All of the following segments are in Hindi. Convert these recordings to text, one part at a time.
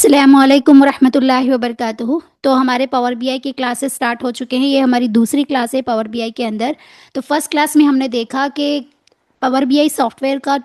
अस्सलामुअलैकुम वरहमतुल्लाहि वबरकातुहू। तो हमारे पावर बीआई के क्लासेस स्टार्ट हो चुके हैं। ये हमारी दूसरी क्लास है पावर बीआई के अंदर। तो फर्स्ट क्लास में हमने देखा कि पावर बीआई सॉफ्टवेयर का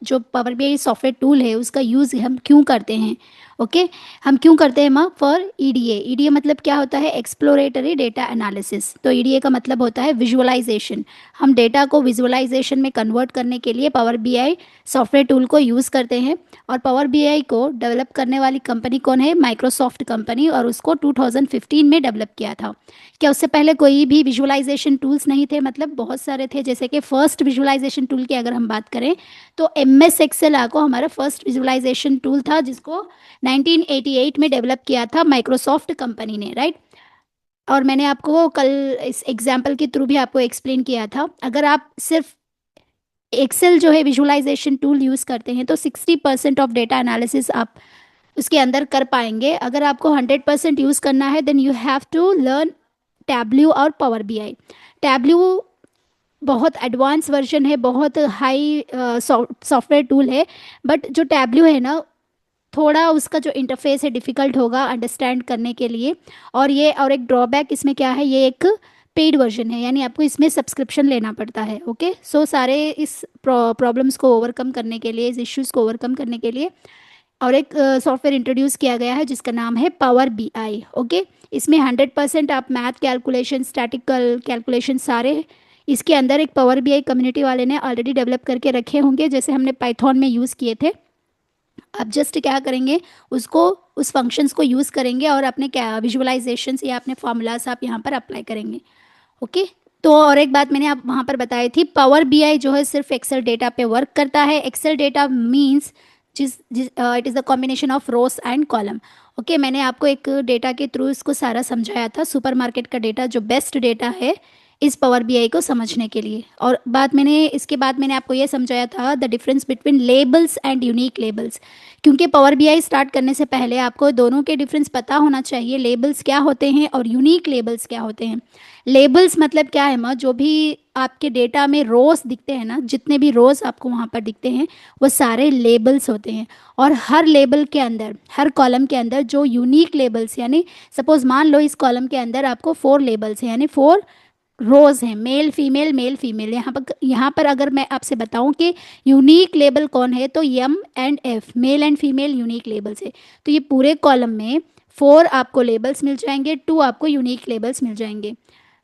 जो पावर बीआई सॉफ्टवेयर टूल है उसका यूज़ हम क्यों करते हैं। ओके, हम क्यों करते हैं माँ फॉर ईडीए। ईडीए मतलब क्या होता है? Exploratory data analysis. तो ईडीए का मतलब होता है विजुअलाइजेशन। हम डेटा को विजुअलाइजेशन में कन्वर्ट करने के लिए पावर बीआई सॉफ्टवेयर टूल को यूज़ करते हैं। और पावर बीआई को डेवलप करने वाली कंपनी कौन है? Microsoft company. और उसको 2015 में डेवलप किया था। क्या उससे पहले कोई भी विजुअलाइजेशन टूल्स नहीं थे? मतलब बहुत सारे थे। जैसे कि फर्स्ट विजुअलाइजेशन टूल की अगर हम बात करें तो MS एक्सेल आको हमारा फर्स्ट विजुअलाइजेशन टूल था, जिसको 1988 में डेवलप किया था माइक्रोसॉफ्ट कंपनी ने, राइट। और मैंने आपको कल इस एग्जाम्पल के थ्रू भी आपको एक्सप्लेन किया था। अगर आप सिर्फ एक्सेल जो है विजुअलाइजेशन टूल यूज़ करते हैं तो 60% ऑफ डेटा एनालिसिस आप उसके अंदर कर पाएंगे। अगर आपको 100% यूज़ करना है then you have to learn Tableau और पावर बीआई। टैब्ल्यू बहुत एडवांस वर्जन है, बहुत हाई सॉफ्टवेयर टूल है। बट जो टैब्ल्यू है ना, थोड़ा उसका जो इंटरफेस है डिफ़िकल्ट होगा अंडरस्टैंड करने के लिए। और ये और एक ड्रॉबैक इसमें क्या है, ये एक पेड वर्जन है, यानी आपको इसमें सब्सक्रिप्शन लेना पड़ता है। ओके, सो सारे इस प्रॉब्लम्स को ओवरकम करने के लिए, इस इश्यूज़ को ओवरकम करने के लिए और एक सॉफ्टवेयर इंट्रोड्यूस किया गया है जिसका नाम है पावर बीआई। ओके, इसमें 100% आप मैथ कैलकुलेशन, स्टैटिकल कैलकुलेशन सारे इसके अंदर एक पावर बीआई कम्युनिटी वाले ने ऑलरेडी डेवलप करके रखे होंगे, जैसे हमने पाइथन में यूज़ किए थे। आप जस्ट क्या करेंगे, उसको उस फंक्शंस को यूज़ करेंगे और अपने क्या विजुअलाइजेशंस या अपने फार्मूलाज आप यहाँ पर अप्लाई करेंगे। ओके, तो और एक बात मैंने आप वहाँ पर बताई थी, पावर बीआई जो है सिर्फ एक्सेल डेटा पे वर्क करता है। एक्सेल डेटा मींस जिस जिस it is the combination of rows and column. Okay, मैंने आपको एक डेटा के थ्रू इसको सारा समझाया था, सुपरमार्केट का डेटा जो बेस्ट डेटा है इस पावर बीआई को समझने के लिए। और इसके बाद मैंने आपको ये समझाया था the difference between labels and unique labels. क्योंकि पावर बीआई स्टार्ट करने से पहले आपको दोनों के डिफरेंस पता होना चाहिए, लेबल्स क्या होते हैं और यूनिक लेबल्स क्या होते हैं। लेबल्स मतलब क्या है माँ, जो भी आपके डेटा में रोज दिखते हैं ना, जितने भी रोज आपको वहाँ पर दिखते हैं वो सारे लेबल्स होते हैं। और हर लेबल के अंदर, हर कॉलम के अंदर जो यूनिक लेबल्स, यानी सपोज मान लो इस कॉलम के अंदर आपको 4 लेबल्स हैं, यानी 4 रोज हैं, मेल फीमेल मेल फीमेल। यहाँ पर अगर मैं आपसे बताऊं कि यूनिक लेबल कौन है तो M and F, male and female unique labels है। तो ये पूरे कॉलम में 4 आपको लेबल्स मिल जाएंगे, 2 आपको यूनिक लेबल्स मिल जाएंगे।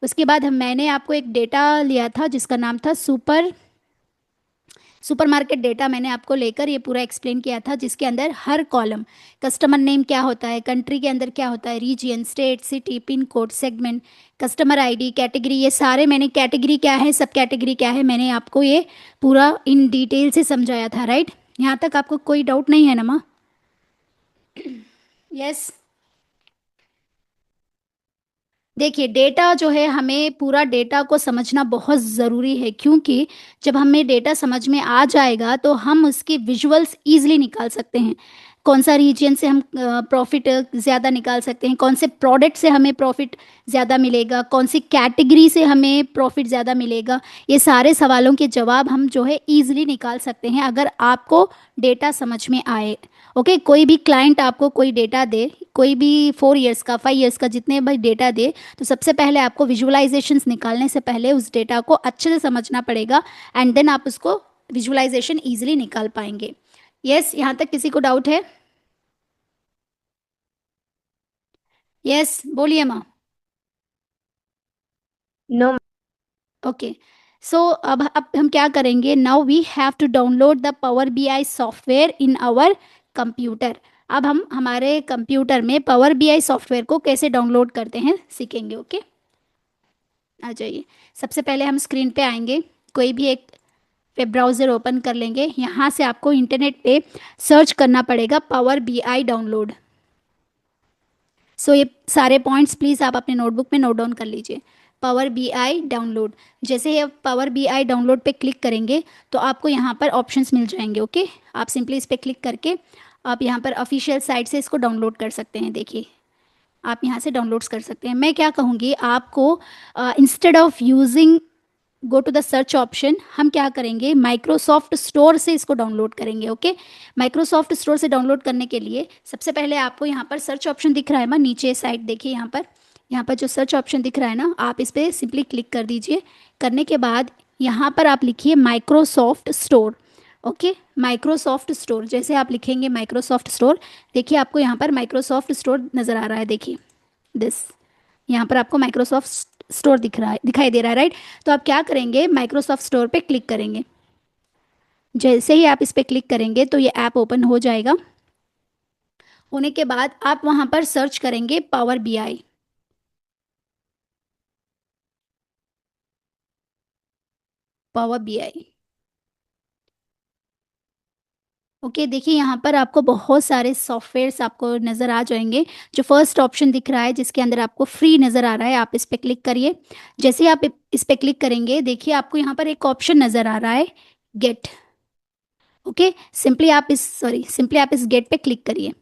उसके बाद मैंने आपको एक डेटा लिया था जिसका नाम था सुपरमार्केट डेटा। मैंने आपको लेकर ये पूरा एक्सप्लेन किया था, जिसके अंदर हर कॉलम, कस्टमर नेम क्या होता है, कंट्री के अंदर क्या होता है, region, state, city, pin code, segment, customer ID, category, ये सारे मैंने, कैटेगरी क्या है, सब कैटेगरी क्या है, मैंने आपको ये पूरा इन डिटेल से समझाया था, राइट। यहाँ तक आपको कोई डाउट नहीं है ना माँ? यस। देखिए, डेटा जो है, हमें पूरा डेटा को समझना बहुत ज़रूरी है, क्योंकि जब हमें डेटा समझ में आ जाएगा तो हम उसके विजुअल्स ईजिली निकाल सकते हैं। कौन सा रीजन से हम प्रॉफिट ज़्यादा निकाल सकते हैं, कौन से प्रोडक्ट से हमें प्रॉफिट ज़्यादा मिलेगा, कौन सी कैटेगरी से हमें प्रॉफिट ज़्यादा मिलेगा, ये सारे सवालों के जवाब हम जो है ईजिली निकाल सकते हैं अगर आपको डेटा समझ में आए। ओके, कोई भी क्लाइंट आपको कोई डेटा दे, कोई भी 4 इयर्स का, 5 इयर्स का, जितने भी डेटा दे, तो सबसे पहले आपको विजुअलाइजेशंस निकालने से पहले उस डेटा को अच्छे से समझना पड़ेगा, एंड देन आप उसको विजुअलाइजेशन ईजिली निकाल पाएंगे। यस, यहाँ तक किसी को डाउट है? यस, बोलिए माँ। नो। ओके, सो अब हम क्या करेंगे, now we have to download the Power BI software in our computer. अब हम हमारे कंप्यूटर में पावर बीआई सॉफ्टवेयर को कैसे डाउनलोड करते हैं सीखेंगे। ओके, आ जाइए। सबसे पहले हम स्क्रीन पे आएंगे, कोई भी एक वेब ब्राउज़र ओपन कर लेंगे। यहाँ से आपको इंटरनेट पे सर्च करना पड़ेगा पावर बीआई डाउनलोड। सो ये सारे पॉइंट्स प्लीज़ आप अपने नोटबुक में नोट डाउन कर लीजिए। पावर बीआई डाउनलोड, जैसे ही आप पावर बीआई डाउनलोड पे क्लिक करेंगे तो आपको यहाँ पर ऑप्शंस मिल जाएंगे। ओके, आप सिंपली इस पर क्लिक करके आप यहाँ पर ऑफिशियल साइट से इसको डाउनलोड कर सकते हैं। देखिए, आप यहाँ से डाउनलोड्स कर सकते हैं। मैं क्या कहूँगी आपको, instead of using go to the search option, हम क्या करेंगे, माइक्रोसॉफ्ट स्टोर से इसको डाउनलोड करेंगे। ओके, माइक्रोसॉफ्ट स्टोर से डाउनलोड करने के लिए सबसे पहले आपको यहाँ पर सर्च ऑप्शन दिख रहा है ना, नीचे साइड देखिए यहाँ पर जो सर्च ऑप्शन दिख रहा है ना, आप इस पर सिंपली क्लिक कर दीजिए। करने के बाद यहाँ पर आप लिखिए Microsoft store. Okay, Microsoft store, जैसे आप लिखेंगे माइक्रोसॉफ्ट स्टोर, देखिए आपको यहाँ पर माइक्रोसॉफ्ट स्टोर नज़र आ रहा है, देखिए दिस, यहाँ पर आपको माइक्रोसॉफ्ट स्टोर दिख रहा है, दिखाई दे रहा है, राइट। तो आप क्या करेंगे, माइक्रोसॉफ्ट स्टोर पे क्लिक करेंगे। जैसे ही आप इस पर क्लिक करेंगे तो ये ऐप ओपन हो जाएगा। होने के बाद आप वहाँ पर सर्च करेंगे power BI. Power BI, okay, देखिए यहाँ पर आपको बहुत सारे सॉफ्टवेयर्स आपको नज़र आ जाएंगे। जो फर्स्ट ऑप्शन दिख रहा है जिसके अंदर आपको फ्री नज़र आ रहा है, आप इस पर क्लिक करिए। जैसे ही आप इस पर क्लिक करेंगे, देखिए आपको यहाँ पर एक ऑप्शन नज़र आ रहा है, गेट। ओके, सिंपली आप इस गेट पे क्लिक करिए।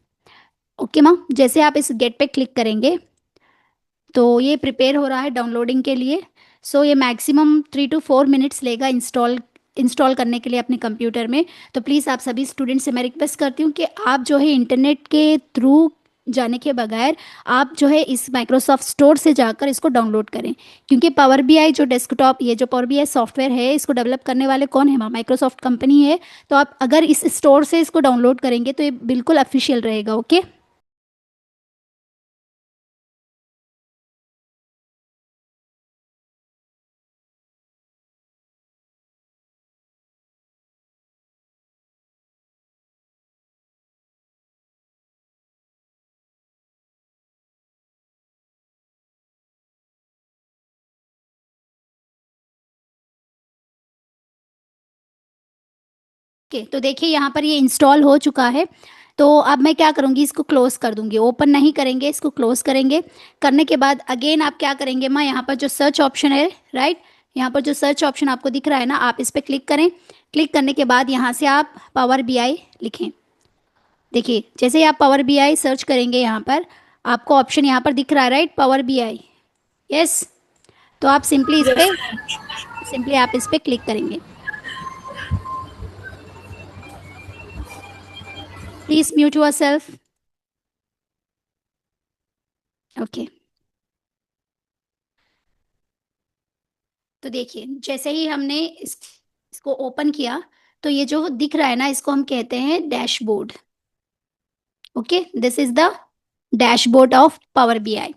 ओके माँ, जैसे आप इस गेट पे क्लिक करेंगे तो ये प्रिपेयर हो रहा है डाउनलोडिंग के लिए। सो ये मैक्सिमम 3 to 4 मिनट्स लेगा इंस्टॉल करने के लिए अपने कंप्यूटर में। तो प्लीज़ आप सभी स्टूडेंट से मैं रिक्वेस्ट करती हूँ कि आप जो है इंटरनेट के थ्रू जाने के बगैर आप जो है इस माइक्रोसॉफ्ट स्टोर से जाकर इसको डाउनलोड करें। क्योंकि पावर बीआई जो डेस्कटॉप, ये जो पावर बीआई सॉफ्टवेयर है, इसको डेवलप करने वाले कौन है, माइक्रोसॉफ्ट कंपनी है। तो आप अगर इस स्टोर से इसको डाउनलोड करेंगे तो ये बिल्कुल ऑफिशियल रहेगा। ओके, ओके, तो देखिए यहाँ पर ये इंस्टॉल हो चुका है। तो अब मैं क्या करूँगी, इसको क्लोज कर दूंगी, ओपन नहीं करेंगे, इसको क्लोज करेंगे। करने के बाद अगेन आप क्या करेंगे माँ, यहाँ पर जो सर्च ऑप्शन है, राइट, यहाँ पर जो सर्च ऑप्शन आपको दिख रहा है ना, आप इस पर क्लिक करें। क्लिक करने के बाद यहाँ से आप पावर बीआई लिखें। देखिए जैसे ही आप पावर बीआई सर्च करेंगे, यहाँ पर आपको ऑप्शन यहाँ पर दिख रहा है, राइट, पावर बीआई। यस, तो आप Yes, सिंपली आप इस पर क्लिक करेंगे। Please mute your self. Okay, तो देखिए जैसे ही हमने इसको ओपन किया, तो ये जो दिख रहा है ना, इसको हम कहते हैं dashboard. Okay, this is the dashboard of power BI.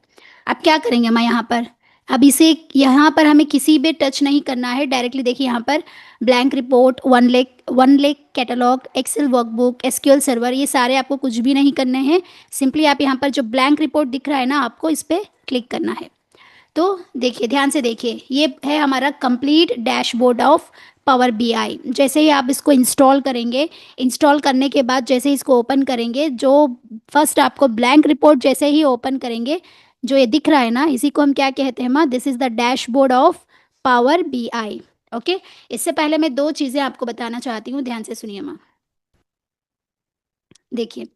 अब क्या करेंगे मैं यहाँ पर, अब इसे यहाँ पर हमें किसी भी टच नहीं करना है, डायरेक्टली देखिए यहाँ पर blank report, OneLake catalog, Excel workbook, SQL server, ये सारे आपको कुछ भी नहीं करने हैं। सिंपली आप यहाँ पर जो ब्लैंक रिपोर्ट दिख रहा है ना, आपको इस पर क्लिक करना है। तो देखिए ध्यान से देखिए, ये है हमारा complete dashboard of power BI. जैसे ही आप इसको इंस्टॉल करेंगे, इंस्टॉल करने के बाद जैसे ही इसको ओपन करेंगे, जो फर्स्ट आपको ब्लैंक रिपोर्ट जैसे ही ओपन करेंगे, जो ये दिख रहा है ना, इसी को हम क्या कहते हैं माँ, this is the dashboard of power BI. Okay, इससे पहले मैं दो चीज़ें आपको बताना चाहती हूँ, ध्यान से सुनिए माँ। देखिए,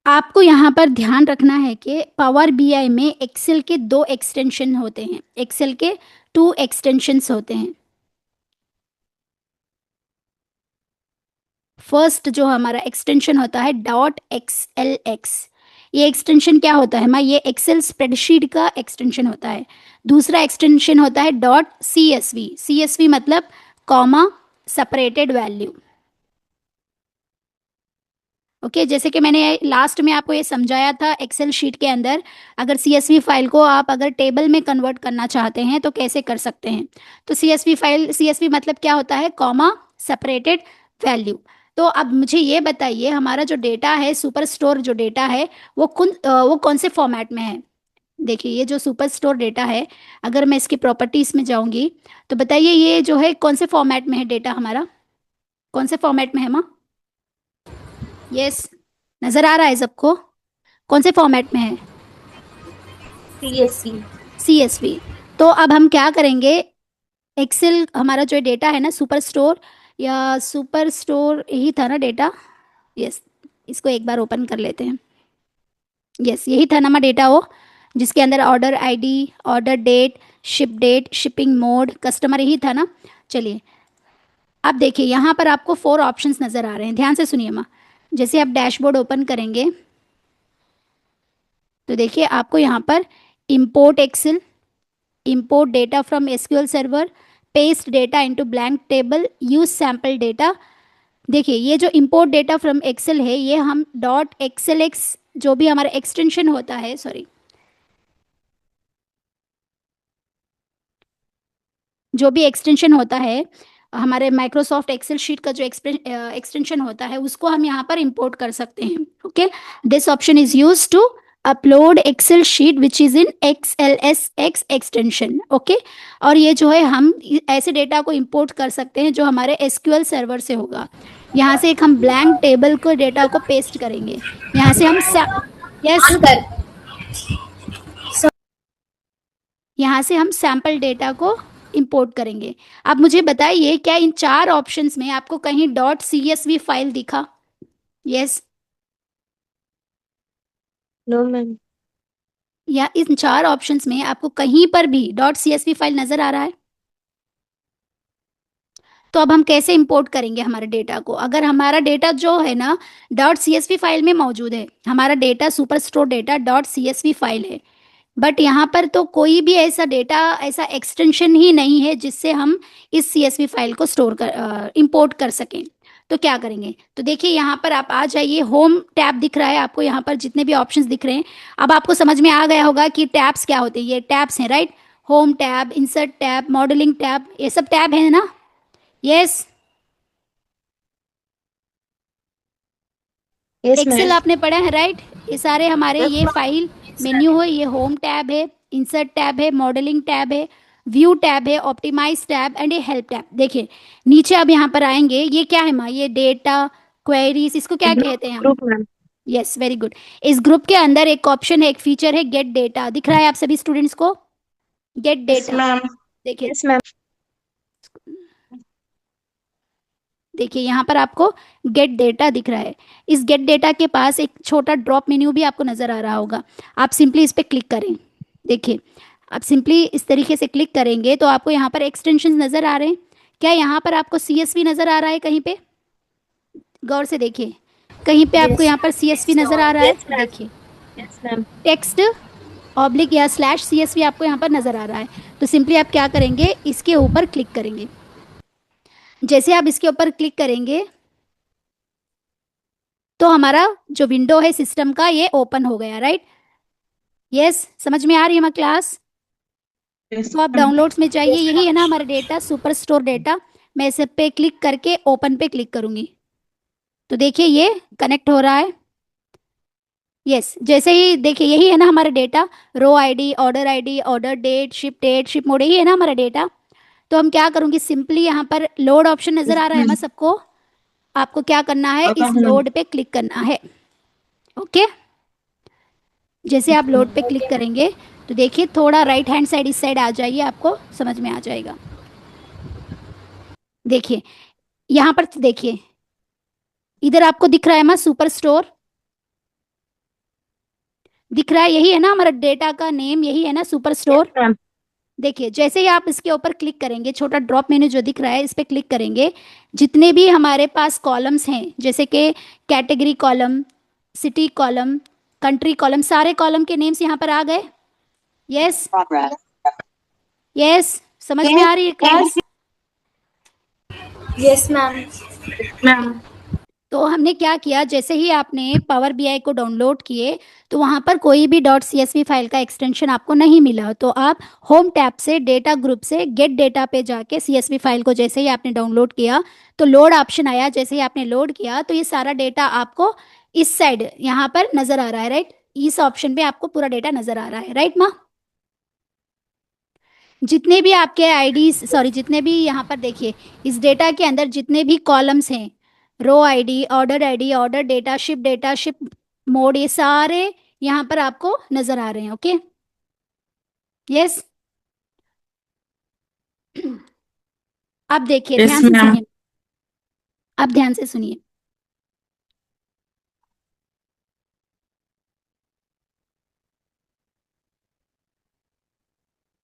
आपको यहाँ पर ध्यान रखना है कि पावर बीआई में एक्सेल के दो एक्सटेंशन होते हैं, एक्सेल के 2 एक्सटेंशंस होते हैं। फर्स्ट जो हमारा एक्सटेंशन होता है डॉट XLX, ये एक्सटेंशन क्या होता है, ये एक्सेल स्प्रेडशीट का एक्सटेंशन होता है। दूसरा एक्सटेंशन होता है डॉट CSV मतलब कॉमा सेपरेटेड वैल्यू। ओके, जैसे कि मैंने लास्ट में आपको ये समझाया था, एक्सेल शीट के अंदर अगर CSV फाइल को आप अगर टेबल में कन्वर्ट करना चाहते हैं तो कैसे कर सकते हैं। तो CSV मतलब क्या होता है, कॉमा सेपरेटेड वैल्यू। तो अब मुझे ये बताइए, हमारा जो डेटा है, सुपर स्टोर जो डेटा है, वो कौन से फॉर्मेट में है। देखिए ये जो सुपर स्टोर डेटा है, अगर मैं इसकी प्रॉपर्टीज में जाऊंगी तो बताइए ये जो है कौन से फॉर्मेट में है डेटा हमारा, कौन से फॉर्मेट में है माँ। यस, नजर आ रहा है सबको, कौन से फॉर्मेट में है, CSC. CSV। तो अब हम क्या करेंगे, एक्सेल हमारा जो डेटा है ना, सुपर स्टोर यही था ना डेटा। यस, इसको एक बार ओपन कर लेते हैं। यस, यही था ना डेटा, वो जिसके अंदर order ID, order date, ship date, shipping mode, customer, यही था ना। चलिए अब देखिए यहाँ पर आपको 4 ऑप्शंस नज़र आ रहे हैं, ध्यान से सुनिए माँ। जैसे आप डैशबोर्ड ओपन करेंगे तो देखिए आपको यहाँ पर import Excel, import data from SQL server, paste data into blank table, use sample data. देखिए ये जो इंपोर्ट डेटा फ्रॉम एक्सेल है ये हम डॉट एक्सेल एक्स जो भी हमारा एक्सटेंशन होता है, सॉरी, जो भी एक्सटेंशन होता है हमारे माइक्रोसॉफ्ट एक्सेल शीट का जो एक्सटेंशन होता है उसको हम यहाँ पर इंपोर्ट कर सकते हैं। Okay, this option is use to upload Excel sheet which is in XLSX extension. Okay, और ये जो है हम ऐसे डेटा को इंपोर्ट कर सकते हैं जो हमारे एसक्यूएल सर्वर से होगा। यहाँ से एक हम ब्लैंक टेबल को डेटा को पेस्ट करेंगे, यहाँ से हम यस यहाँ से हम सैंपल डेटा को इंपोर्ट करेंगे। अब मुझे बताइए क्या इन 4 ऑप्शंस में आपको कहीं डॉट CSV फाइल दिखा? Yes, no ma'am. या इन 4 ऑप्शंस में आपको कहीं पर भी डॉट CSV फाइल नजर आ रहा है? तो अब हम कैसे इंपोर्ट करेंगे हमारे डेटा को? अगर हमारा डेटा जो है ना डॉट CSV फाइल में मौजूद है, हमारा data super store data dot CSV file है, बट यहाँ पर तो कोई भी ऐसा डेटा, ऐसा एक्सटेंशन ही नहीं है जिससे हम इस CSV फाइल को स्टोर कर इंपोर्ट कर सकें। तो क्या करेंगे? तो देखिए यहाँ पर आप आ जाइए, होम टैब दिख रहा है आपको, यहाँ पर जितने भी ऑप्शंस दिख रहे हैं अब आपको समझ में आ गया होगा कि टैब्स क्या होते हैं। ये टैब्स हैं, right? Home tab, insert tab, modelling tab, ये सब टैब है ना? यस। Yes Excel ma'am. आपने पढ़ा है, राइट? ये सारे हमारे ये फाइल मेन्यू है, ये होम टैब है, इंसर्ट टैब है, मॉडलिंग टैब है, व्यू टैब है, ऑप्टिमाइज टैब एंड ये हेल्प टैब। देखिए नीचे अब यहाँ पर आएंगे, ये क्या है माँ? ये डेटा क्वेरीज, इसको क्या कहते हैं हम? Group ma'am. Yes, very good. इस ग्रुप के अंदर एक ऑप्शन है, एक फीचर है गेट डेटा, दिख रहा है आप सभी स्टूडेंट्स को? Get yes data. मैम। देखिए, यस मैम। देखिए यहाँ पर आपको गेट डेटा दिख रहा है। इस गेट डेटा के पास एक छोटा ड्रॉप मेन्यू भी आपको नजर आ रहा होगा, आप सिंपली इस पर क्लिक करें। देखिए आप सिंपली इस तरीके से क्लिक करेंगे तो आपको यहाँ पर एक्सटेंशन नजर आ रहे हैं। क्या यहाँ पर आपको CSV नजर आ रहा है कहीं पे? गौर से देखिए, कहीं पे आपको यस। यहाँ पर CSV नजर आ रहा है? Yes ma'am. देखिए यस मैम। टेक्स्ट ऑब्लिक या स्लैश CSV आपको यहाँ पर नजर आ रहा है। तो सिंपली आप क्या करेंगे, इसके ऊपर क्लिक करेंगे। जैसे आप इसके ऊपर क्लिक करेंगे तो हमारा जो विंडो है सिस्टम का ये ओपन हो गया, राइट? यस, समझ में आ रही है हमारी क्लास? यस तो आप मैम। डाउनलोड्स में जाइए, यही है ना हमारा डेटा, सुपर स्टोर डेटा। मैं इस पे क्लिक करके ओपन पे क्लिक करूंगी तो देखिए ये कनेक्ट हो रहा है। यस, जैसे ही देखिए यही है ना हमारा data, row ID, order date, ship mode, यही है ना हमारा डेटा। तो हम क्या करूंगी, सिंपली यहाँ पर लोड ऑप्शन नजर आ रहा है ना सबको? आपको क्या करना है, इस लोड पे क्लिक करना है। ओके, जैसे आप लोड पे क्लिक करेंगे तो देखिए थोड़ा राइट हैंड साइड इस साइड आ जाइए, आपको समझ में आ जाएगा। देखिए यहाँ पर देखिए, इधर आपको दिख रहा है ना सुपर स्टोर, दिख रहा है? यही है ना हमारा डेटा का नेम, यही है ना सुपर यस स्टोर? मैम। देखिए जैसे ही आप इसके ऊपर क्लिक करेंगे, छोटा ड्रॉप मेन्यू जो दिख रहा है इस पे क्लिक करेंगे, जितने भी हमारे पास कॉलम्स हैं जैसे कि category column, city column, country column, सारे कॉलम के नेम्स यहाँ पर आ गए। यस, यस, समझ में आ रही है क्लास? Yes ma'am. मैम। तो हमने क्या किया, जैसे ही आपने पावर बीआई को डाउनलोड किए तो वहाँ पर कोई भी डॉट CSV फाइल का एक्सटेंशन आपको नहीं मिला, तो आप होम टैब से डेटा ग्रुप से गेट डेटा पे जाके CSV फाइल को जैसे ही आपने डाउनलोड किया तो लोड ऑप्शन आया, जैसे ही आपने लोड किया तो ये सारा डेटा आपको इस साइड यहाँ पर नजर आ रहा है, राइट? इस ऑप्शन पे आपको पूरा डेटा नजर आ रहा है, राइट माँ? जितने भी आपके आईडी, सॉरी, जितने भी यहाँ पर देखिए इस डेटा के अंदर जितने भी कॉलम्स हैं, row ID, order data, ship mode, ये सारे यहाँ पर आपको नजर आ रहे हैं। Okay, yes. अब देखिए यस ध्यान से मैम। सुनिए, अब ध्यान से सुनिए।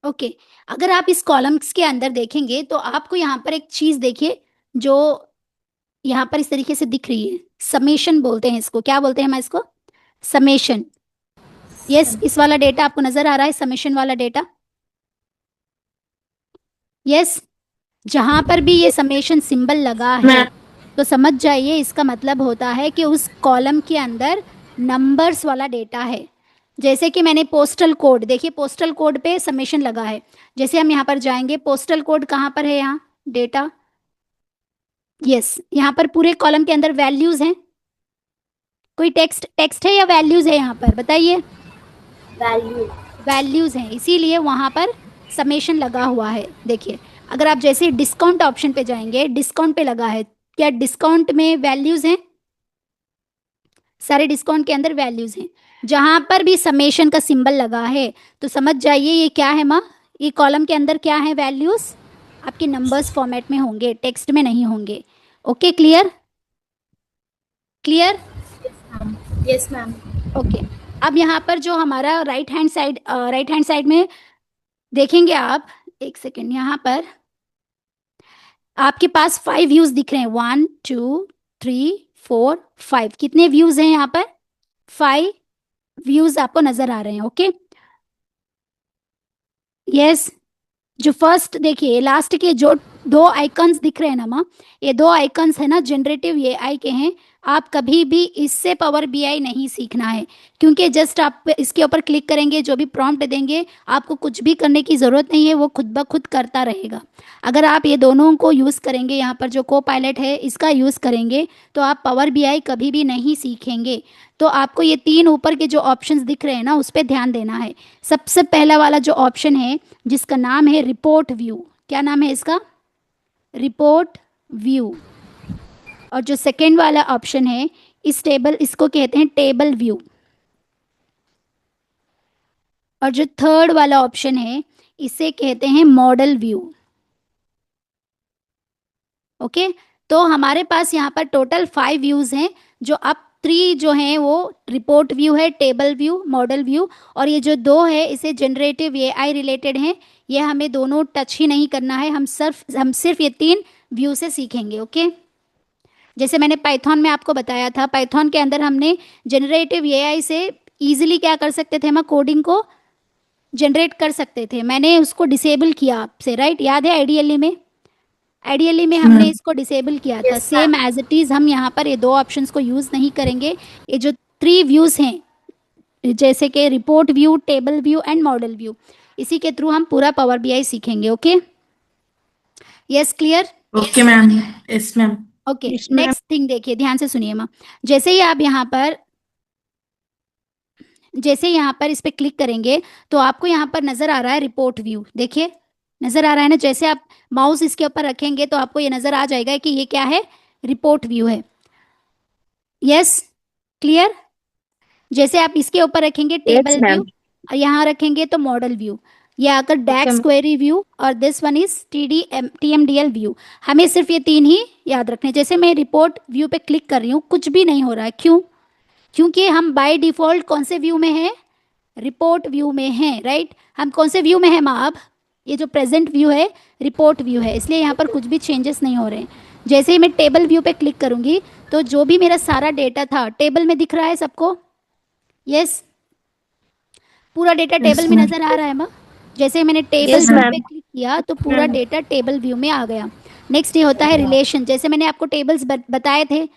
ओके, अगर आप इस कॉलम्स के अंदर देखेंगे तो आपको यहाँ पर एक चीज देखिए जो यहाँ पर इस तरीके से दिख रही है, समेशन बोलते हैं इसको। क्या बोलते हैं हम इसको? समेशन। यस, इस वाला डेटा आपको नजर आ रहा है, समेशन वाला डेटा? यस, जहां पर भी ये समेशन सिंबल लगा है मैम। तो समझ जाइए इसका मतलब होता है कि उस कॉलम के अंदर नंबर्स वाला डेटा है। जैसे कि मैंने पोस्टल कोड, देखिए पोस्टल कोड पे समेशन लगा है। जैसे हम यहाँ पर जाएंगे, पोस्टल कोड कहाँ पर है? यहाँ डेटा। यस, यहाँ पर पूरे कॉलम के अंदर वैल्यूज हैं। कोई टेक्स्ट टेक्स्ट है या वैल्यूज है यहाँ पर, बताइए? वैल्यू। वैल्यूज हैं, इसीलिए वहां पर समेशन लगा हुआ है। देखिए, अगर आप जैसे डिस्काउंट ऑप्शन पे जाएंगे, डिस्काउंट पे लगा है, क्या डिस्काउंट में वैल्यूज हैं? सारे डिस्काउंट के अंदर वैल्यूज हैं। जहां पर भी समेशन का सिंबल लगा है तो समझ जाइए ये क्या है माँ, ये कॉलम के अंदर क्या है? वैल्यूज आपके नंबर्स फॉर्मेट में होंगे, टेक्स्ट में नहीं होंगे। Okay, clear? Clear? Yes ma'am. Okay, अब यहाँ पर जो हमारा राइट हैंड साइड में देखेंगे आप, एक सेकेंड, यहाँ पर आपके पास 5 व्यूज दिख रहे हैं। 1 2 3 4 5, कितने व्यूज हैं यहाँ पर? 5 व्यूज आपको नजर आ रहे हैं। Okay, yes. जो फर्स्ट देखिए, लास्ट के जो 2 आइकन्स दिख रहे हैं ना माँ, ये 2 आइकन्स है ना, जनरेटिव एआई के हैं। आप कभी भी इससे पावर बीआई नहीं सीखना है, क्योंकि जस्ट आप इसके ऊपर क्लिक करेंगे, जो भी प्रॉम्प्ट देंगे, आपको कुछ भी करने की ज़रूरत नहीं है, वो खुद ब खुद करता रहेगा। अगर आप ये दोनों को यूज़ करेंगे, यहाँ पर जो को पायलट है इसका यूज़ करेंगे, तो आप पावर बीआई कभी भी नहीं सीखेंगे। तो आपको ये 3 ऊपर के जो ऑप्शंस दिख रहे हैं ना, उस पर ध्यान देना है। सबसे पहला वाला जो ऑप्शन है जिसका नाम है रिपोर्ट व्यू, क्या नाम है इसका? Report view. और जो सेकेंड वाला ऑप्शन है, इस टेबल, इसको कहते हैं टेबल व्यू। और जो थर्ड वाला ऑप्शन है, इसे कहते हैं मॉडल व्यू। ओके, तो हमारे पास यहाँ पर टोटल 5 व्यूज हैं। जो अब 3 जो हैं वो रिपोर्ट व्यू है, टेबल व्यू, मॉडल व्यू, और ये जो 2 है इसे जनरेटिव एआई रिलेटेड हैं। ये हमें दोनों टच ही नहीं करना है, हम सिर्फ ये 3 व्यू से सीखेंगे। ओके, जैसे मैंने पाइथन में आपको बताया था, पाइथन के अंदर हमने जनरेटिव एआई से इजीली क्या कर सकते थे, हम कोडिंग को जनरेट कर सकते थे। मैंने उसको डिसेबल किया आपसे, राइट? याद है आइडियली में? आइडियली में हमने इसको डिसेबल किया था। Yes same as it is हम यहाँ पर ये 2 ऑप्शंस को यूज नहीं करेंगे। ये जो 3 व्यूज हैं, जैसे कि report view, table view and model view, इसी के थ्रू हम पूरा पावर बीआई सीखेंगे। Okay, yes, clear? Okay ma'am. Yes ma'am. Okay, next thing देखिए, ध्यान से सुनिए माँ। जैसे ही आप यहाँ पर इस पे क्लिक करेंगे तो आपको यहाँ पर नजर आ रहा है रिपोर्ट व्यू। देखिए, नजर आ रहा है ना? जैसे आप माउस इसके ऊपर रखेंगे तो आपको ये नजर आ जाएगा कि ये क्या है? रिपोर्ट व्यू है। Yes, clear? जैसे आप इसके ऊपर रखेंगे टेबल व्यू, और यहाँ रखेंगे तो मॉडल व्यू। ये आकर डैक्स क्वेरी व्यू, और दिस वन इज टीएमडीएल व्यू। हमें सिर्फ ये 3 ही याद रखने। जैसे मैं रिपोर्ट व्यू पे क्लिक कर रही हूँ, कुछ भी नहीं हो रहा है, क्यों? क्योंकि हम बाय डिफॉल्ट कौन से व्यू में हैं? रिपोर्ट व्यू में हैं, राइट? हम कौन से व्यू में हैं माँ अब? ये जो प्रेजेंट व्यू है रिपोर्ट व्यू है, इसलिए यहाँ पर कुछ भी चेंजेस नहीं हो रहे हैं। जैसे ही मैं टेबल व्यू पे क्लिक करूंगी तो जो भी मेरा सारा डेटा था टेबल में दिख रहा है सबको। यस, पूरा डेटा टेबल में नजर आ रहा है माँ। जैसे मैंने टेबल व्यू पे क्लिक किया तो पूरा डेटा टेबल व्यू में आ गया। नेक्स्ट ये होता है रिलेशन। जैसे मैंने आपको टेबल्स बताए थे,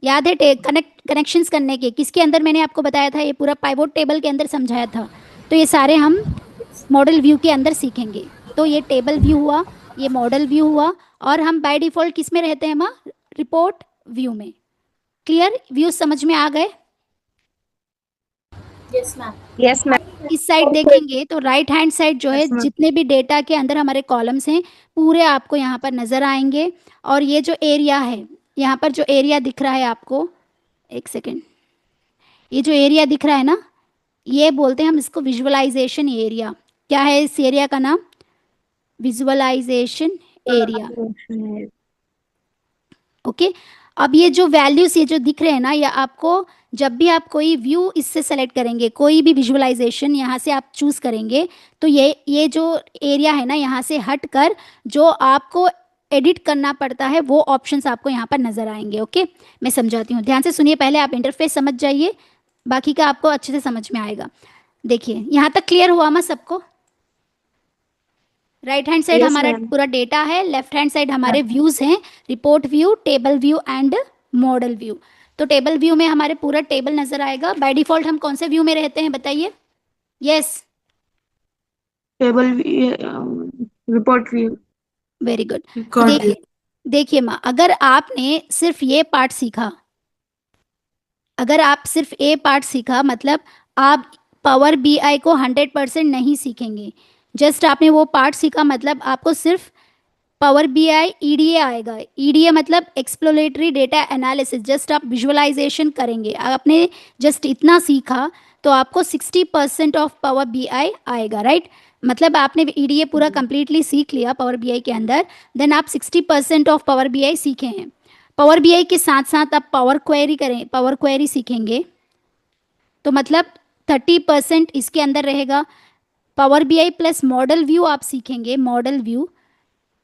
याद है? कनेक्शंस करने के, किसके अंदर मैंने आपको बताया था? ये पूरा पाइवोट टेबल के अंदर समझाया था। तो ये सारे हम मॉडल व्यू के अंदर सीखेंगे। तो ये टेबल व्यू हुआ, ये मॉडल व्यू हुआ, और हम बाय डिफॉल्ट किस में रहते हैं माँ? रिपोर्ट व्यू में। क्लियर? व्यूज समझ में आ गए? Yes ma'am. Yes ma'am. इस साइड देखेंगे तो राइट हैंड साइड जो है, जितने भी डेटा के अंदर हमारे कॉलम्स हैं पूरे आपको यहाँ पर नजर आएंगे। और ये जो एरिया है, यहाँ पर जो एरिया दिख रहा है आपको, एक सेकेंड, ये जो एरिया दिख रहा है ना, ये बोलते हैं हम इसको विजुअलाइजेशन एरिया। क्या है इस एरिया का नाम? Visualisation area. ओके, अब ये जो वैल्यूज ये जो दिख रहे हैं ना, या आपको जब भी आप कोई व्यू इससे सेलेक्ट करेंगे, कोई भी विजुअलाइजेशन यहाँ से आप चूज करेंगे, तो ये जो एरिया है ना, यहाँ से हट कर जो आपको एडिट करना पड़ता है वो ऑप्शंस आपको यहाँ पर नजर आएंगे। ओके, मैं समझाती हूँ, ध्यान से सुनिए, पहले आप इंटरफेस समझ जाइए, बाकी का आपको अच्छे से समझ में आएगा। देखिए यहाँ तक क्लियर हुआ मैं सबको? राइट हैंड साइड Yes, हमारा ma'am. पूरा डेटा है, लेफ्ट हैंड साइड हमारे Ma'am. व्यूज हैं, report view, table view and model view. तो टेबल व्यू में हमारे पूरा टेबल नजर आएगा। बाय डिफॉल्ट हम कौन से व्यू में रहते हैं बताइए? Yes, Table view, report view. Very good. तो Got देखिए, it. देखिए माँ, अगर आपने सिर्फ ये पार्ट सीखा, अगर आप सिर्फ ए पार्ट सीखा, मतलब आप पावर बीआई को 100% नहीं सीखेंगे। जस्ट आपने वो पार्ट सीखा, मतलब आपको सिर्फ पावर बीआई ईडीए आएगा। ईडीए मतलब एक्सप्लोरेटरी डेटा एनालिसिस, जस्ट आप विजुअलाइजेशन करेंगे। आपने जस्ट इतना सीखा तो आपको 60% ऑफ पावर बीआई आएगा, राइट? मतलब आपने ईडीए पूरा कंप्लीटली सीख लिया पावर बीआई के अंदर, देन आप 60% ऑफ पावर बीआई सीखे हैं। पावर बीआई के साथ साथ आप पावर क्वेरी करें, पावर क्वेरी सीखेंगे, तो मतलब 30% इसके अंदर रहेगा। Power BI plus model view आप सीखेंगे, मॉडल व्यू,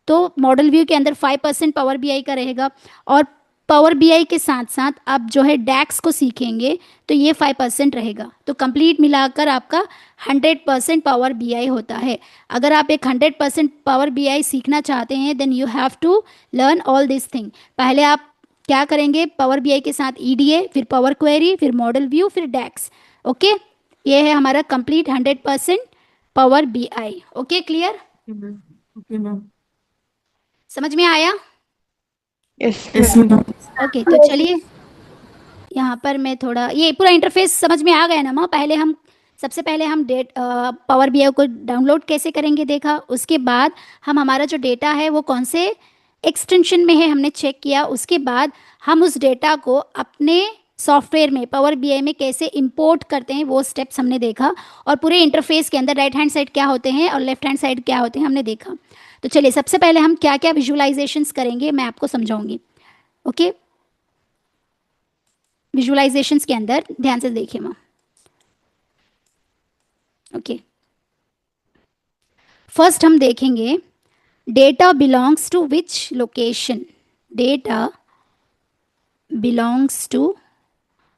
तो मॉडल व्यू के अंदर 5% पावर बीआई का रहेगा। और पावर बीआई के साथ साथ आप जो है डैक्स को सीखेंगे, तो ये 5% रहेगा। तो कंप्लीट मिलाकर आपका 100% पावर बीआई होता है। अगर आप एक 100% पावर बीआई सीखना चाहते हैं, then you have to learn all this thing. पहले आप क्या करेंगे? पावर बीआई के साथ ईडीए, फिर पावर क्वेरी, फिर मॉडल व्यू, फिर डैक्स। ओके, ये है हमारा complete 100% power BI. Okay, clear? Okay, ma'am. समझ में आया? Yes, yes, ma'am. ओके, तो चलिए यहाँ पर मैं थोड़ा, ये पूरा इंटरफेस समझ में आ गया ना माँ? पहले हम, सबसे पहले हम पावर बीआई को डाउनलोड कैसे करेंगे देखा, उसके बाद हम हमारा जो डेटा है वो कौन से एक्सटेंशन में है हमने चेक किया, उसके बाद हम उस डेटा को अपने सॉफ्टवेयर में पावर बीआई में कैसे इंपोर्ट करते हैं वो स्टेप्स हमने देखा। और पूरे इंटरफेस के अंदर राइट हैंड साइड क्या होते हैं और लेफ्ट हैंड साइड क्या होते हैं हमने देखा। तो चलिए सबसे पहले हम क्या क्या विजुअलाइजेशंस करेंगे मैं आपको समझाऊंगी। ओके, विजुअलाइजेशंस के अंदर ध्यान से देखिए माँ। ओके, फर्स्ट हम देखेंगे data belongs to which location. Data belongs to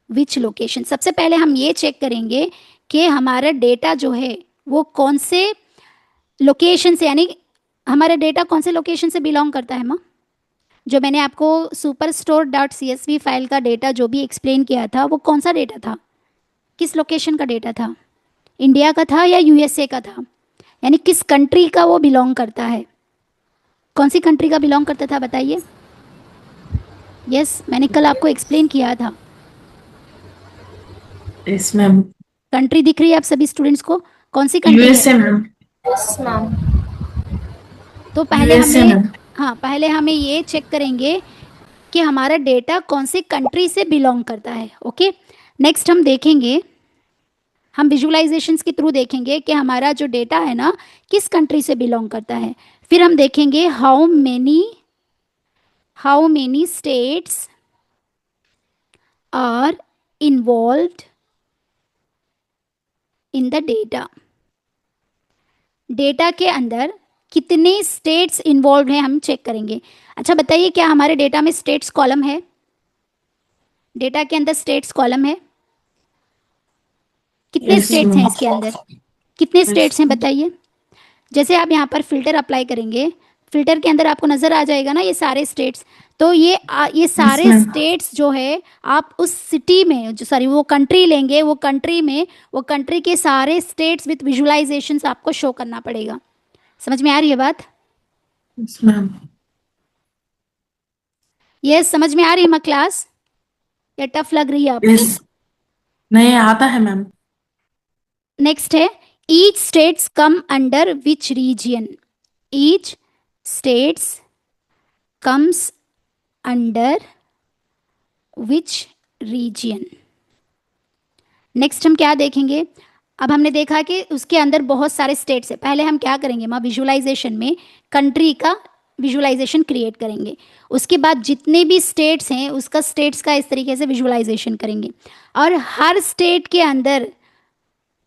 which location, सबसे पहले हम ये चेक करेंगे कि हमारा डेटा जो है वो कौन से लोकेशन से, यानी हमारा डेटा कौन से लोकेशन से बिलोंग करता है माँ। जो मैंने आपको super store dot C S V file का डेटा जो भी एक्सप्लेन किया था, वो कौन सा डेटा था, किस लोकेशन का डेटा था? इंडिया का था या यूएसए का था? यानी किस कंट्री का वो बिलोंग करता है? कौन सी कंट्री का बिलोंग करता था बताइए? यस, मैंने कल आपको एक्सप्लेन किया था। Yes, ma'am. कंट्री दिख रही है आप सभी स्टूडेंट्स को? कौन सी कंट्री है? USA, ma'am. Yes, ma'am. तो पहले USA, हमें, ma'am. हाँ पहले हमें ये चेक करेंगे कि हमारा डेटा कौन से कंट्री से बिलोंग करता है। ओके, नेक्स्ट हम देखेंगे, हम विजुअलाइजेशंस के थ्रू देखेंगे कि हमारा जो डेटा है ना किस कंट्री से बिलोंग करता है। फिर हम देखेंगे how many states are involved in the data. Data के अंदर कितने स्टेट्स इन्वॉल्व हैं हम चेक करेंगे। अच्छा बताइए, क्या हमारे डेटा में स्टेट्स कॉलम है? डेटा के अंदर स्टेट्स कॉलम है? कितने Yes, स्टेट्स हैं ma'am. इसके अंदर? कितने Yes. स्टेट्स हैं बताइए? जैसे आप यहाँ पर फिल्टर अप्लाई करेंगे, फिल्टर के अंदर आपको नजर आ जाएगा ना ये सारे स्टेट्स। तो ये सारे ma'am. स्टेट्स जो है आप उस सिटी में, जो सॉरी वो कंट्री लेंगे, वो कंट्री में वो कंट्री के सारे स्टेट्स विथ विजुअलाइजेशंस आपको शो करना पड़ेगा। समझ में आ रही है बात? Yes, ma'am. यस, समझ में आ रही है माँ क्लास, या टफ लग रही है आपको? Yes. नहीं आता है मैम। नेक्स्ट है each states come under which region. Each states comes under which region. Next हम क्या देखेंगे? अब हमने देखा कि उसके अंदर बहुत सारे स्टेट्स है। पहले हम क्या करेंगे माँ, विजुअलाइजेशन में कंट्री का विजुअलाइजेशन क्रिएट करेंगे। उसके बाद जितने भी स्टेट्स हैं उसका स्टेट्स का इस तरीके से विजुअलाइजेशन करेंगे। और हर स्टेट के अंदर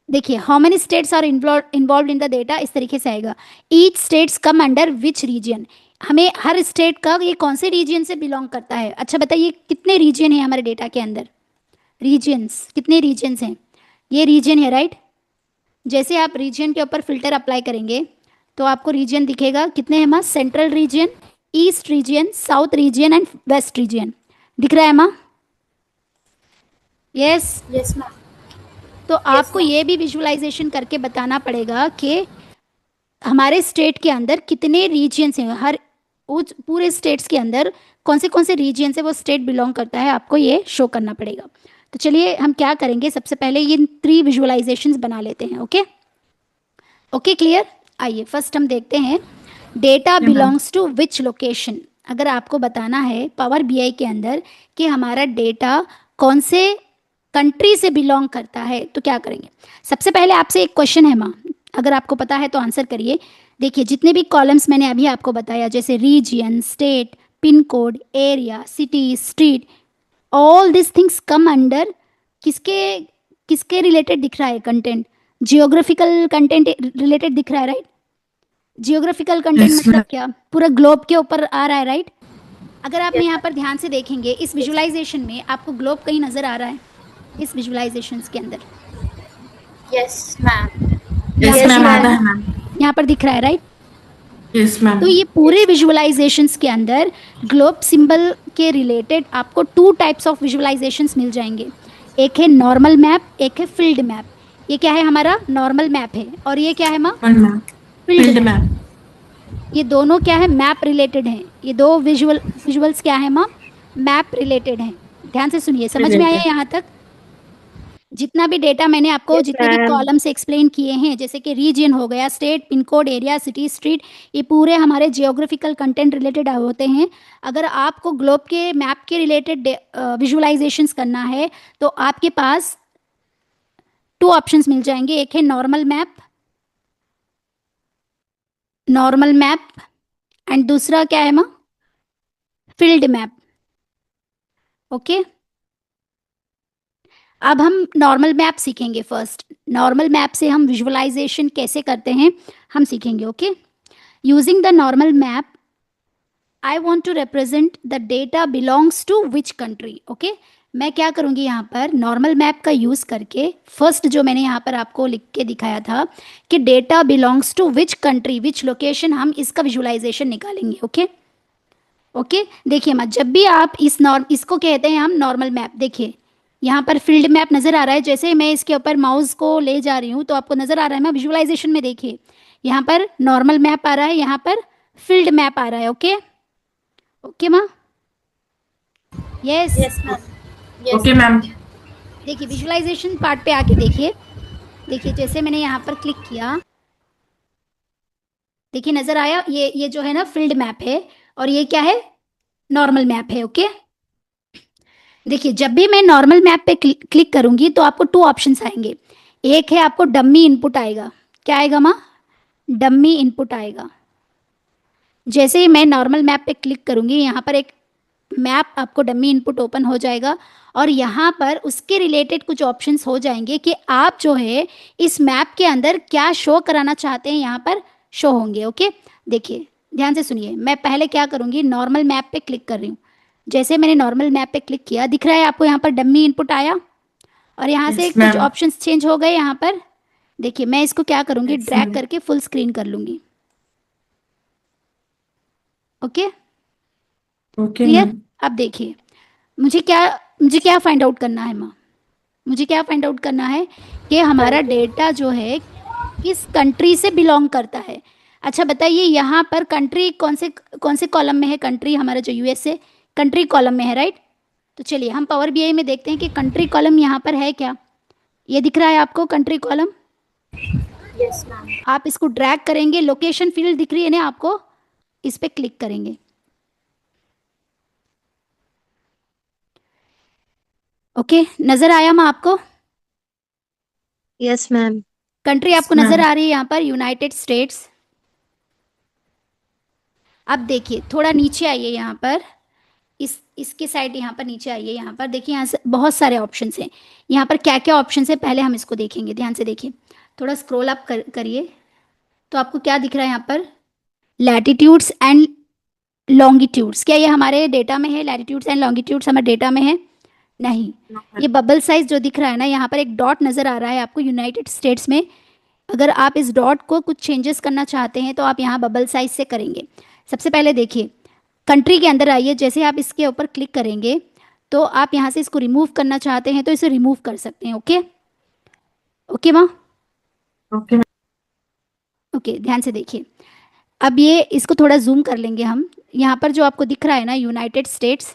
देखिए how many states are involve in the data, इस तरीके से आएगा। Each states come under which region, हमें हर स्टेट का ये कौन से रीजन से बिलोंग करता है। अच्छा बताइए कितने रीजन है हमारे डेटा के अंदर, रीजन्स कितने रीजन्स हैं, ये रीजन है राइट। जैसे आप रीजन के ऊपर फिल्टर अप्लाई करेंगे तो आपको रीजन दिखेगा कितने हैं माँ, central region, east region, south region and west region, दिख रहा है माँ? यस। Yes ma'am. तो आपको ये भी विजुअलाइजेशन करके बताना पड़ेगा कि हमारे स्टेट के अंदर कितने रीजन्स हैं, हर उस पूरे स्टेट्स के अंदर कौन से रीजन से वो स्टेट बिलोंग करता है, आपको ये शो करना पड़ेगा। तो चलिए हम क्या करेंगे, सबसे पहले ये 3 विजुअलाइजेशंस बना लेते हैं। Okay okay clear. आइए फर्स्ट हम देखते हैं data belongs to which location. अगर आपको बताना है पावर बीआई के अंदर कि हमारा डेटा कौन से कंट्री से बिलोंग करता है तो क्या करेंगे। सबसे पहले आपसे एक क्वेश्चन है माँ, अगर आपको पता है तो आंसर करिए। देखिए जितने भी कॉलम्स मैंने अभी आपको बताया जैसे region, state, pin code, area, city, street, all this things come under किसके किसके रिलेटेड दिख रहा है कंटेंट, जियोग्राफिकल कंटेंट रिलेटेड दिख रहा है राइट। जियोग्राफिकल कंटेंट Yes, मतलब ma'am. क्या, पूरा ग्लोब के ऊपर आ रहा है राइट। अगर आप यहाँ पर ध्यान से देखेंगे इस विजुअलाइजेशन में आपको ग्लोब कहीं नजर आ रहा है इस विजुअलाइजेशन के अंदर, यस मैम। Yes, यहाँ पर ma'am. दिख रहा आता है, है मैम। यहाँ पर दिख रहा है राइट। Yes, ma'am. तो ये पूरे विजुअलाइजेशंस के अंदर ग्लोब सिंबल के रिलेटेड आपको 2 टाइप्स ऑफ विजुअलाइजेशंस मिल जाएंगे। एक है नॉर्मल मैप, एक है फील्ड मैप। ये क्या है हमारा नॉर्मल मैप है और ये क्या है माँ, One ma'am. Field Field map. map. ये दोनों क्या है मैप रिलेटेड हैं, ये दो विजुअल्स क्या है माँ, मैप रिलेटेड हैं। ध्यान से सुनिए, समझ में आया Related. यहाँ तक। जितना भी डेटा मैंने आपको Yes, जितने भी ma'am. कॉलम से एक्सप्लेन किए हैं जैसे कि रीजन हो गया, state, pin code, area, city, street, ये पूरे हमारे जियोग्राफिकल कंटेंट रिलेटेड होते हैं। अगर आपको ग्लोब के मैप के रिलेटेड विजुअलाइजेशंस करना है तो आपके पास 2 ऑप्शंस मिल जाएंगे। एक है नॉर्मल मैप एंड दूसरा क्या है माँ, फील्ड मैप। ओके अब हम नॉर्मल मैप सीखेंगे। फर्स्ट नॉर्मल मैप से हम विजुअलाइजेशन कैसे करते हैं हम सीखेंगे। Okay using the normal map I want to represent the data belongs to which country. Okay मैं क्या करूंगी यहाँ पर नॉर्मल मैप का यूज करके, फर्स्ट जो मैंने यहाँ पर आपको लिख के दिखाया था कि data belongs to which country which location, हम इसका विजुअलाइजेशन निकालेंगे। ओके ओके देखिए मत, जब भी आप इसको कहते हैं हम नॉर्मल मैप। देखिए यहाँ पर फील्ड मैप नज़र आ रहा है, जैसे मैं इसके ऊपर माउस को ले जा रही हूँ तो आपको नज़र आ रहा है मैं विजुअलाइजेशन में, देखिए यहाँ पर नॉर्मल मैप आ रहा है, यहाँ पर फील्ड मैप आ रहा है। ओके ओके माँ, yes. Yes ma'am. Okay, ma'am. देखिए विजुअलाइजेशन पार्ट पे आके देखिए, देखिए जैसे मैंने यहाँ पर क्लिक किया, देखिए नज़र आया ये जो है ना फील्ड मैप है और ये क्या है नॉर्मल मैप है। ओके देखिए जब भी मैं नॉर्मल मैप पे क्लिक करूंगी तो आपको 2 ऑप्शंस आएंगे। एक है आपको डम्मी इनपुट आएगा, क्या आएगा माँ, डम्मी इनपुट आएगा। जैसे ही मैं नॉर्मल मैप पे क्लिक करूंगी यहाँ पर एक मैप आपको डम्मी इनपुट ओपन हो जाएगा और यहाँ पर उसके रिलेटेड कुछ ऑप्शंस हो जाएंगे कि आप जो है इस मैप के अंदर क्या शो कराना चाहते हैं, यहाँ पर शो होंगे। ओके देखिए ध्यान से सुनिए, मैं पहले क्या करूँगी नॉर्मल मैप पे क्लिक कर रही हूँ। जैसे मैंने नॉर्मल मैप पे क्लिक किया, दिख रहा है आपको यहाँ पर डम्मी इनपुट आया और यहाँ से Yes, कुछ ma'am. ऑप्शंस चेंज हो गए। यहाँ पर देखिए मैं इसको क्या करूँगी Yes, ड्रैग ma'am. करके फुल स्क्रीन कर लूँगी। Okay Okay, clear. ma'am. अब देखिए मुझे क्या फाइंड आउट करना है माँ, मुझे क्या फाइंड आउट करना है कि हमारा डेटा जो है किस कंट्री से बिलोंग करता है। अच्छा बताइए यहाँ पर कंट्री कौन से कॉलम में है, कंट्री हमारा जो यूएसए कंट्री कॉलम में है राइट। तो चलिए हम पावर बीआई में देखते हैं कि कंट्री कॉलम यहाँ पर है क्या। ये दिख रहा है आपको कंट्री कॉलम, यस मैम। आप इसको ड्रैग करेंगे, लोकेशन फील्ड दिख रही है ना आपको, इस पे क्लिक करेंगे। ओके नजर आया माँ आपको, यस मैम। कंट्री Yes, आपको नजर ma'am. आ रही है यहाँ पर यूनाइटेड स्टेट्स। अब देखिए थोड़ा नीचे आइए यहाँ पर, इसके साइड यहाँ पर नीचे आइए, यहाँ पर देखिए, यहाँ से बहुत सारे ऑप्शन हैं। यहाँ पर क्या क्या ऑप्शन है पहले हम इसको देखेंगे, ध्यान से देखिए। थोड़ा स्क्रॉल अप करिए तो आपको क्या दिख रहा है यहाँ पर, लैटिट्यूड्स एंड लॉन्गिट्यूड्स। क्या ये हमारे डेटा में है? लैटिट्यूड्स एंड लॉन्गिट्यूड्स हमारे डेटा में है? नहीं। ये बबल साइज जो दिख रहा है ना, यहाँ पर एक डॉट नज़र आ रहा है आपको यूनाइटेड स्टेट्स में। अगर आप इस डॉट को कुछ चेंजेस करना चाहते हैं तो आप यहाँ बबल साइज से करेंगे। सबसे पहले देखिए कंट्री के अंदर आइए, जैसे आप इसके ऊपर क्लिक करेंगे तो आप यहाँ से इसको रिमूव करना चाहते हैं तो इसे रिमूव कर सकते हैं। ओके ओके माँ, ओके ओके ध्यान से देखिए। अब ये इसको थोड़ा जूम कर लेंगे हम। यहाँ पर जो आपको दिख रहा है ना यूनाइटेड स्टेट्स,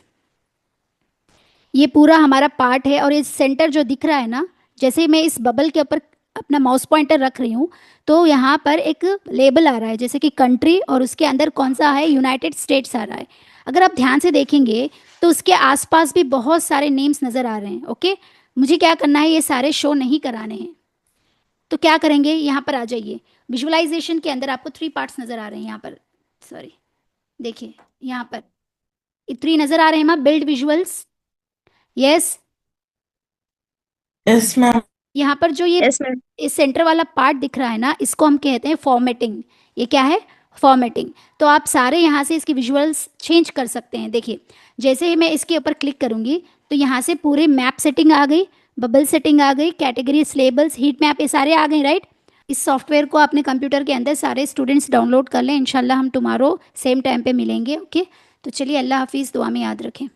ये पूरा हमारा पार्ट है। और ये सेंटर जो दिख रहा है ना, जैसे मैं इस बबल के ऊपर अपना माउस पॉइंटर रख रही हूँ तो यहाँ पर एक लेबल आ रहा है जैसे कि कंट्री, और उसके अंदर कौन सा है, यूनाइटेड स्टेट्स आ रहा है। अगर आप ध्यान से देखेंगे तो उसके आसपास भी बहुत सारे नेम्स नज़र आ रहे हैं। ओके, मुझे क्या करना है, ये सारे शो नहीं कराने हैं। तो क्या करेंगे, यहाँ पर आ जाइए। विजुअलाइजेशन के अंदर आपको 3 पार्ट्स नज़र आ रहे हैं यहाँ पर, सॉरी देखिए यहाँ पर 3 नज़र आ रहे हैं। माँ build visuals, yes. Yes ma'am. यहाँ पर जो ये Yes, ma'am. इस सेंटर वाला पार्ट दिख रहा है ना, इसको हम कहते हैं फॉर्मेटिंग। ये क्या है, फॉर्मेटिंग। तो आप सारे यहाँ से इसकी विजुअल्स चेंज कर सकते हैं। देखिए जैसे ही मैं इसके ऊपर क्लिक करूँगी तो यहाँ से पूरे मैप सेटिंग आ गई, बबल सेटिंग आ गई, कैटेगरीज, लेबल्स, हीट मैप, ये सारे आ गए, राइट। इस सॉफ्टवेयर को अपने कंप्यूटर के अंदर सारे स्टूडेंट्स डाउनलोड कर लें। इंशाल्लाह हम टुमारो सेम टाइम पे मिलेंगे। ओके, तो चलिए, अल्लाह हाफिज़, दुआ में याद रखें।